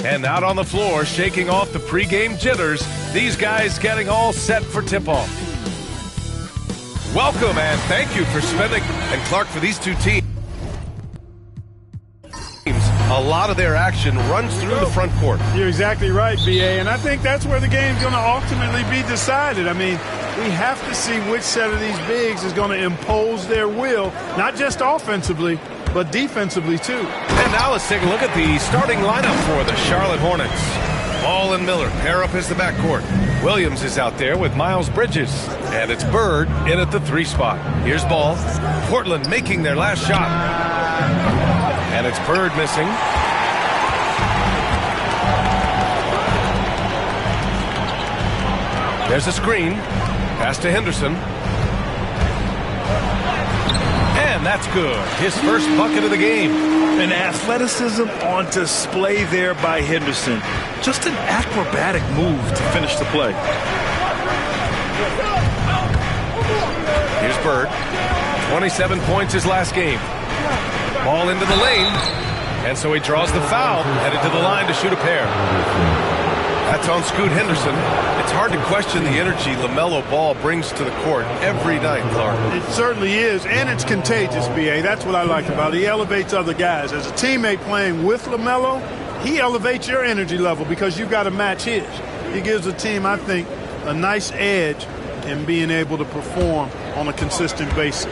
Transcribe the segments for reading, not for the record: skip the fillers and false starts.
And out on the floor, shaking off the pregame jitters, these guys getting all set for tip-off. Welcome and thank you for spending, and Clark, for these two teams, a lot of their action runs through the front court. You're exactly right, B.A., and I think that's where the game's going to ultimately be decided. I mean, we have to see which set of these bigs is going to impose their will, not just offensively, but defensively, too. And now let's take a look at the starting lineup for the Charlotte Hornets. Ball and Miller pair up as the backcourt. Williams is out there with Miles Bridges. And it's Bird in at the 3 spot. Here's Ball. Portland making their last shot. And it's Bird missing. There's a screen. Pass to Henderson. And that's good. His first bucket of the game. And athleticism on display there by Henderson. Just an acrobatic move to finish the play. Here's Bird. 27 points his last game. Ball into the lane. And so he draws the foul, headed to the line to shoot a pair. That's on Scoot Henderson. It's hard to question the energy LaMelo Ball brings to the court every night, Clark. It certainly is, and it's contagious, B.A. That's what I like about it. He elevates other guys. As a teammate playing with LaMelo, he elevates your energy level because you've got to match his. He gives the team, I think, a nice edge in being able to perform on a consistent basis.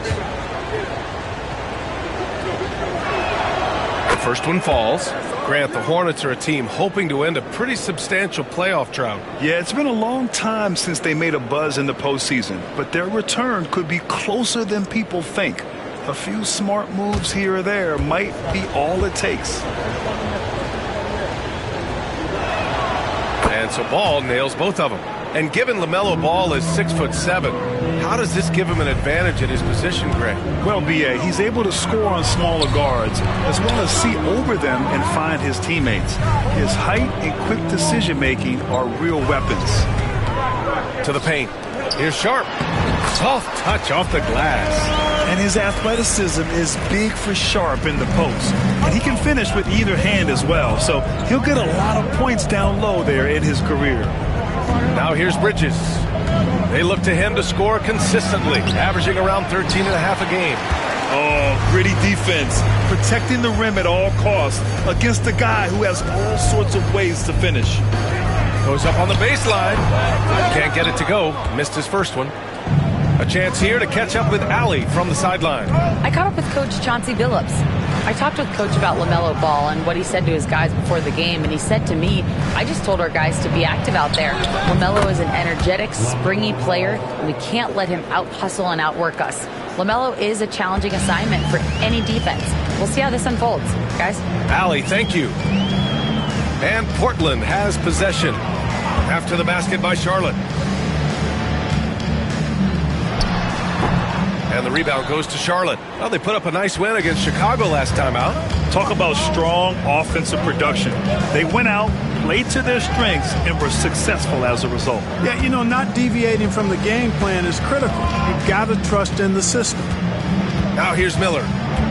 The first one falls. Grant, the Hornets are a team hoping to end a pretty substantial playoff drought. Yeah, it's been a long time since they made a buzz in the postseason, but their return could be closer than people think. A few smart moves here or there might be all it takes. And so Ball nails both of them. And given LaMelo Ball is 6'7", how does this give him an advantage at his position, Greg? Well, B.A., he's able to score on smaller guards, as well as see over them and find his teammates. His height and quick decision-making are real weapons. To the paint. Here's Sharp. Soft touch off the glass. And his athleticism is big for Sharp in the post. And he can finish with either hand as well, so he'll get a lot of points down low there in his career. Now here's Bridges. They look to him to score consistently, averaging around 13.5 a game. Oh, gritty defense, protecting the rim at all costs against a guy who has all sorts of ways to finish. Goes up on the baseline. Can't get it to go. Missed his first one. A chance here to catch up with Allie from the sideline. I caught up with Coach Chauncey Billups. I talked with Coach about LaMelo Ball and what he said to his guys before the game, and he said to me, I just told our guys to be active out there. LaMelo is an energetic, springy player, and we can't let him out-hustle and outwork us. LaMelo is a challenging assignment for any defense. We'll see how this unfolds. Guys? Allie, thank you. And Portland has possession after the basket by Charlotte. And the rebound goes to Charlotte. Well, they put up a nice win against Chicago last time out. Talk about strong offensive production. They went out, played to their strengths, and were successful as a result. Yeah, you know, not deviating from the game plan is critical. You've got to trust in the system. Now here's Miller.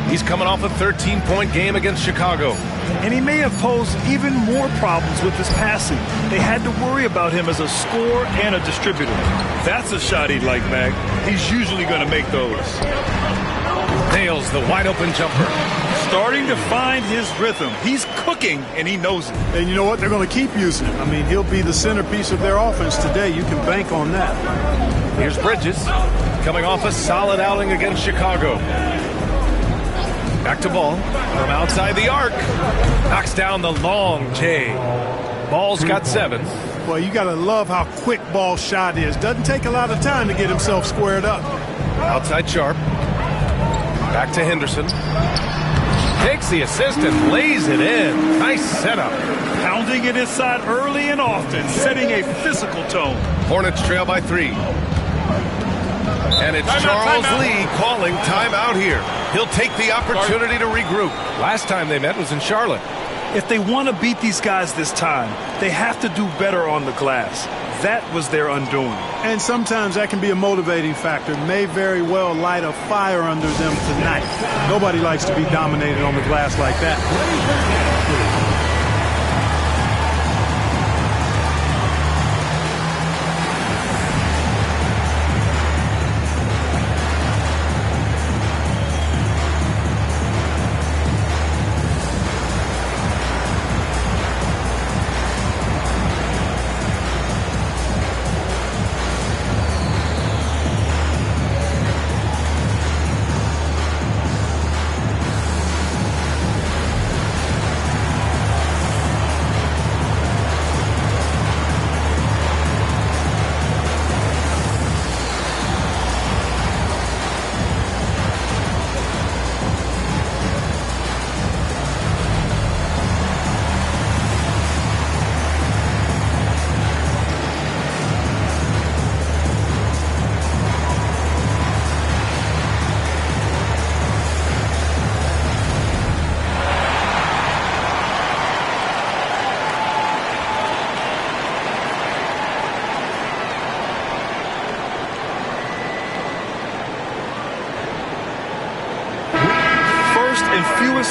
He's coming off a 13-point game against Chicago. And he may have posed even more problems with his passing. They had to worry about him as a scorer and a distributor. That's a shot he'd like, Mag. He's usually going to make those. Nails the wide-open jumper. Starting to find his rhythm. He's cooking, and he knows it. And you know what? They're going to keep using him. I mean, he'll be the centerpiece of their offense today. You can bank on that. Here's Bridges, coming off a solid outing against Chicago. Back to Ball from outside the arc. Knocks down the long J. Ball's got 7. Well, you got to love how quick Ball's shot is. Doesn't take a lot of time to get himself squared up. Outside Sharp. Back to Henderson. Takes the assist and lays it in. Nice setup. Pounding it inside early and often, setting a physical tone. Hornets trail by 3. And it's Charles Lee calling timeout here. He'll take the opportunity to regroup. Last time they met was in Charlotte. If they want to beat these guys this time, they have to do better on the glass. That was their undoing. And sometimes that can be a motivating factor. May very well light a fire under them tonight. Nobody likes to be dominated on the glass like that.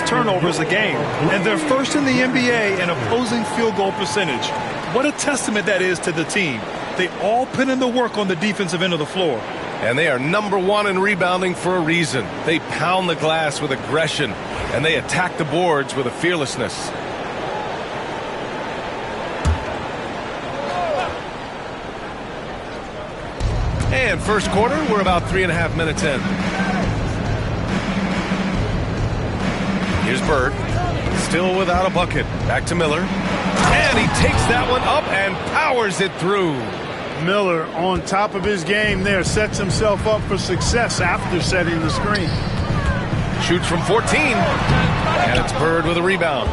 turnovers a game, and they're first in the NBA in opposing field goal percentage. What a testament that is to the team. They all put in the work on the defensive end of the floor. And they are #1 in rebounding for a reason. They pound the glass with aggression, and they attack the boards with a fearlessness. And first quarter, we're about 3.5 minutes in. Here's Bird, still without a bucket. Back to Miller, and he takes that one up and powers it through. Miller on top of his game there, sets himself up for success after setting the screen. Shoots from 14, and it's Bird with a rebound.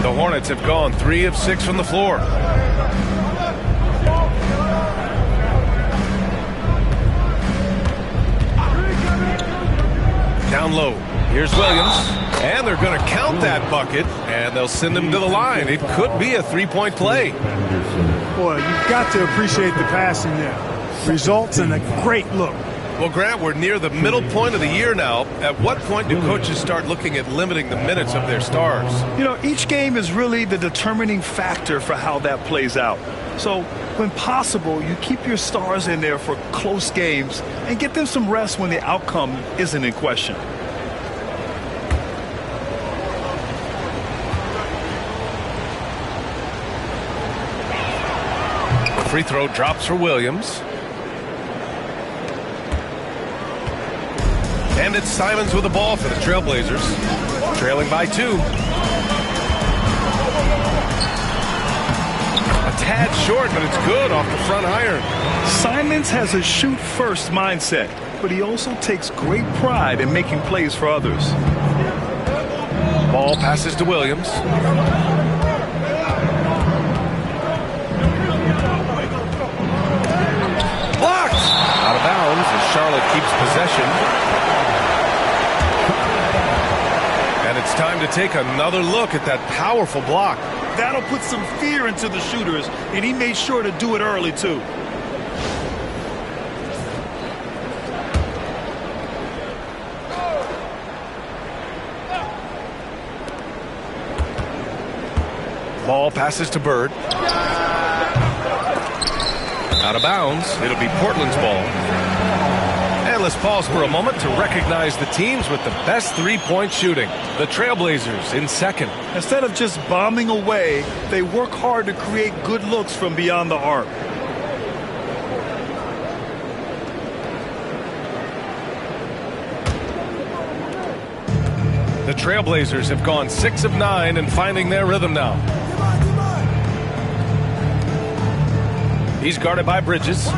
The Hornets have gone 3 of 6 from the floor. Down low, here's Williams, and they're going to count that bucket, and they'll send him to the line. It could be a three-point play. Boy, you've got to appreciate the passing there. Results in a great look. Well, Grant, we're near the middle point of the year now. At what point do coaches start looking at limiting the minutes of their stars? You know, each game is really the determining factor for how that plays out. So, when possible, you keep your stars in there for close games and get them some rest when the outcome isn't in question. The free throw drops for Williams. And it's Simons with the ball for the Trailblazers, trailing by 2. A tad short, but it's good off the front iron. Simons has a shoot-first mindset, but he also takes great pride in making plays for others. Ball passes to Williams. Blocked! Out of bounds as Charlotte keeps possession. And it's time to take another look at that powerful block. That'll put some fear into the shooters, and he made sure to do it early, too. Ball passes to Bird. Out of bounds. It'll be Portland's ball. And let's pause for a moment to recognize the teams with the best three-point shooting. The Trailblazers in second. Instead of just bombing away, they work hard to create good looks from beyond the arc. The Trailblazers have gone 6 of 9 and finding their rhythm now. He's guarded by Bridges.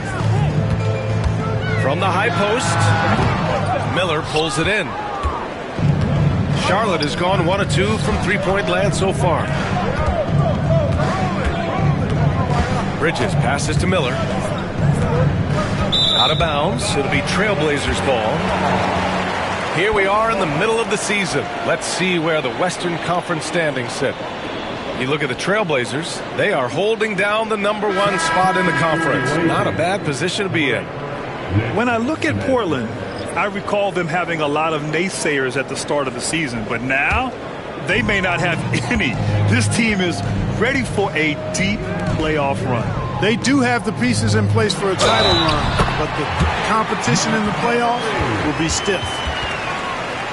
From the high post, Miller pulls it in. Charlotte has gone 1 of 2 from three-point land so far. Bridges passes to Miller. Out of bounds. It'll be Trailblazers ball. Here we are in the middle of the season. Let's see where the Western Conference standings sit. You look at the Trailblazers, they are holding down the #1 spot in the conference. Not a bad position to be in. When I look at Portland, I recall them having a lot of naysayers at the start of the season, but now they may not have any. This team is ready for a deep playoff run. They do have the pieces in place for a title run, but the competition in the playoffs will be stiff.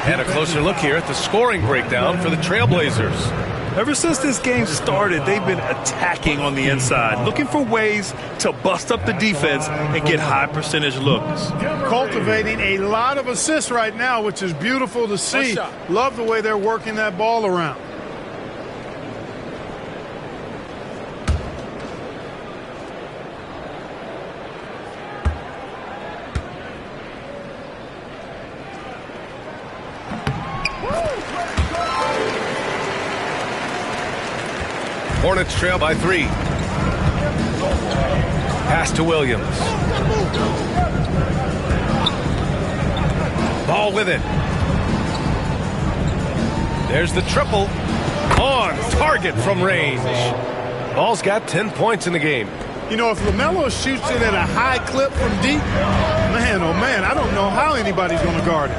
And a closer look here at the scoring breakdown for the Trailblazers. Ever since this game started, they've been attacking on the inside, looking for ways to bust up the defense and get high percentage looks. Cultivating a lot of assists right now, which is beautiful to see. Love the way they're working that ball around. Hornets trail by 3. Pass to Williams. Ball with it. There's the triple. On target from range. Ball's got 10 points in the game. You know, if LaMelo shoots it at a high clip from deep, man, oh man, I don't know how anybody's going to guard it.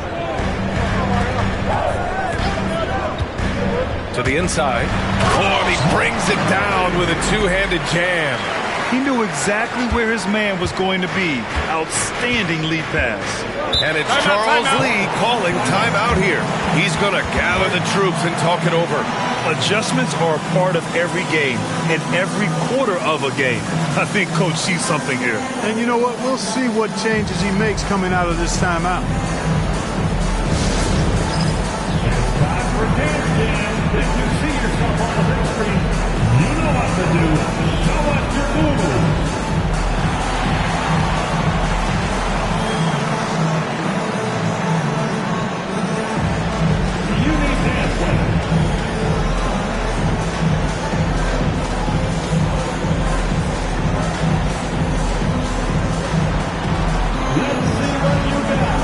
To the inside. Oh, and he brings it down with a two-handed jam. He knew exactly where his man was going to be. Outstanding lead pass. And it's Charles Lee calling timeout here. He's going to gather the troops and talk it over. Adjustments are a part of every game and every quarter of a game. I think Coach sees something here. And you know what? We'll see what changes he makes coming out of this timeout. Time for dance jam. If you see yourself on the big screen, you know what to do. Show us your move. You need dance play. Let's see what you got.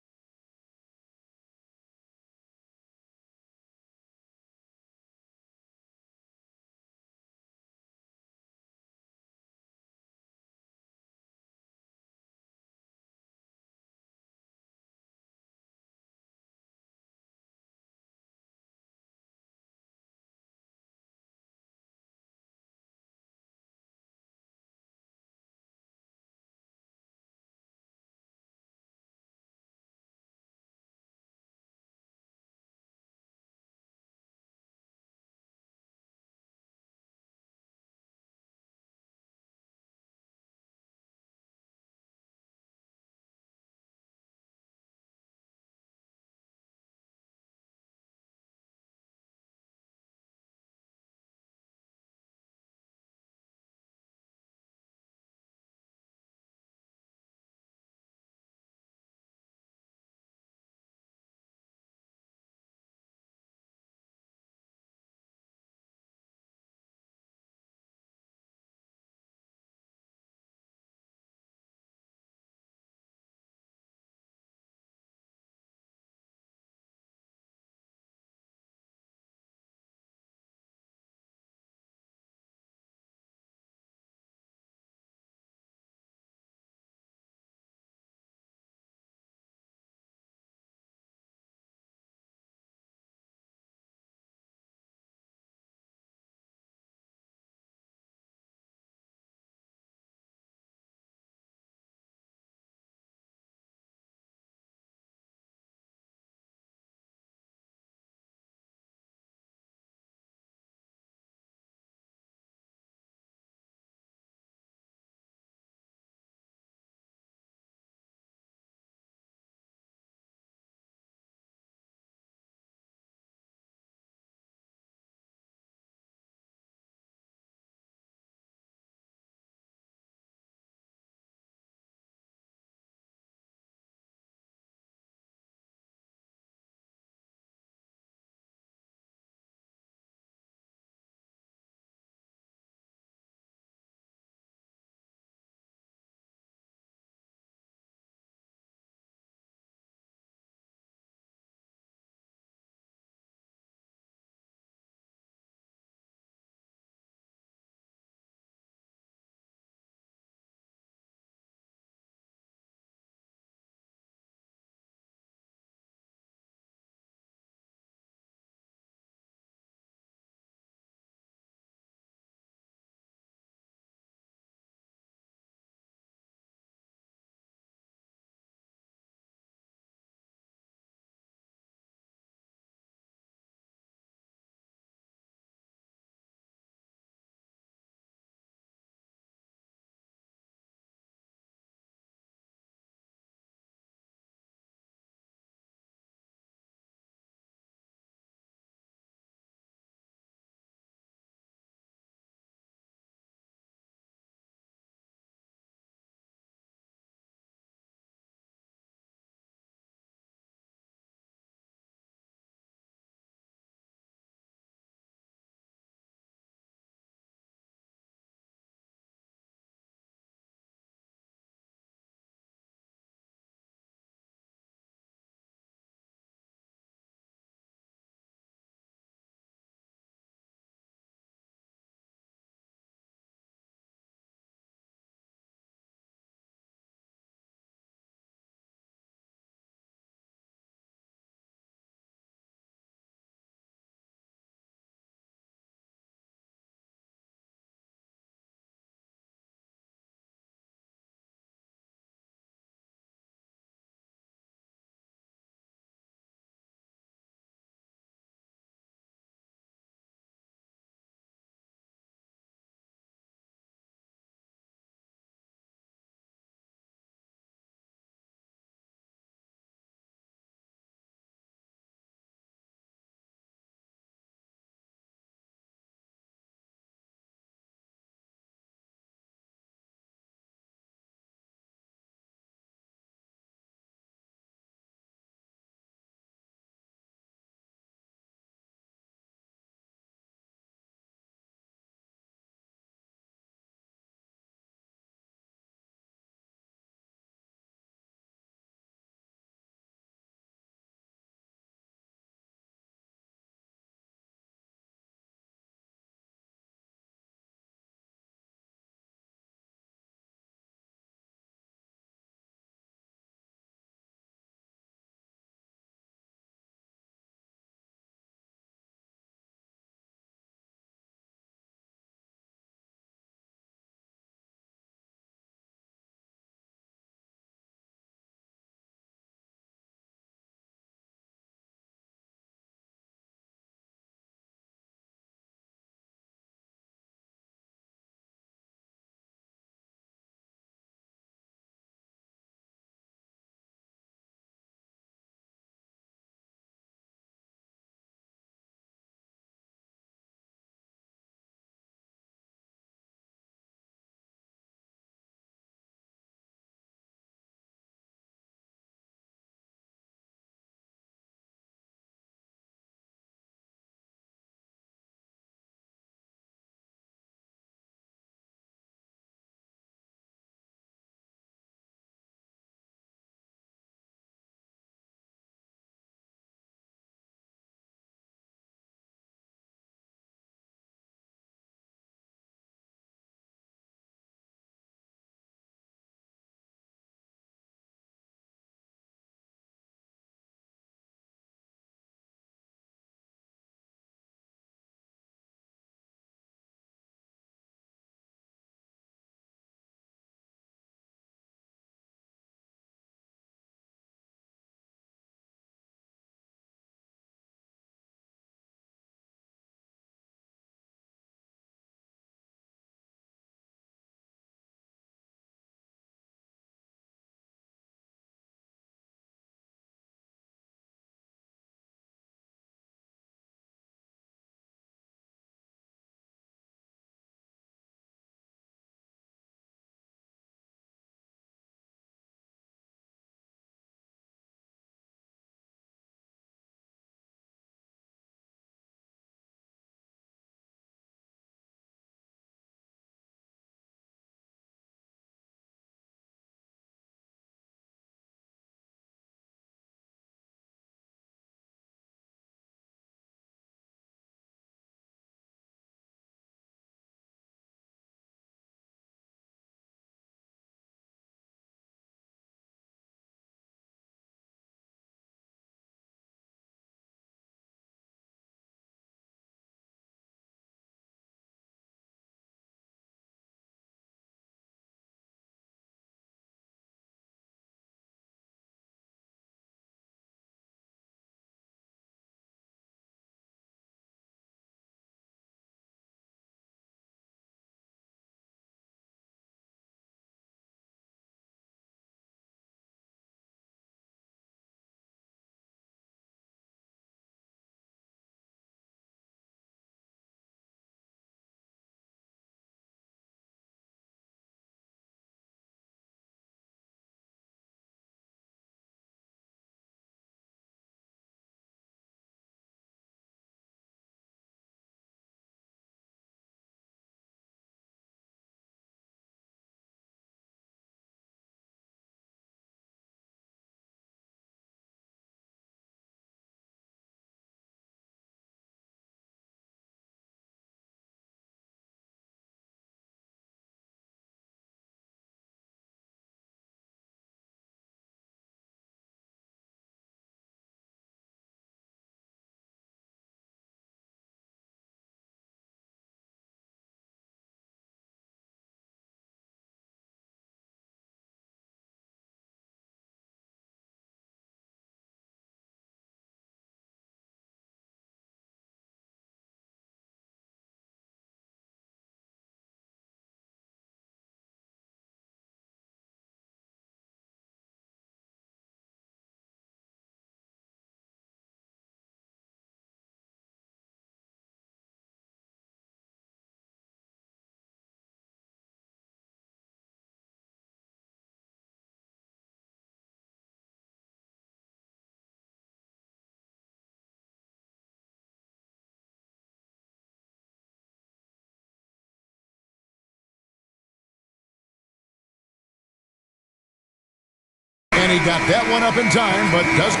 And he got that one up in time, but doesn't.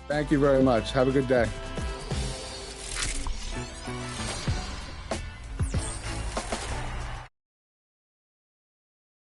Thank you very much. Have a good day.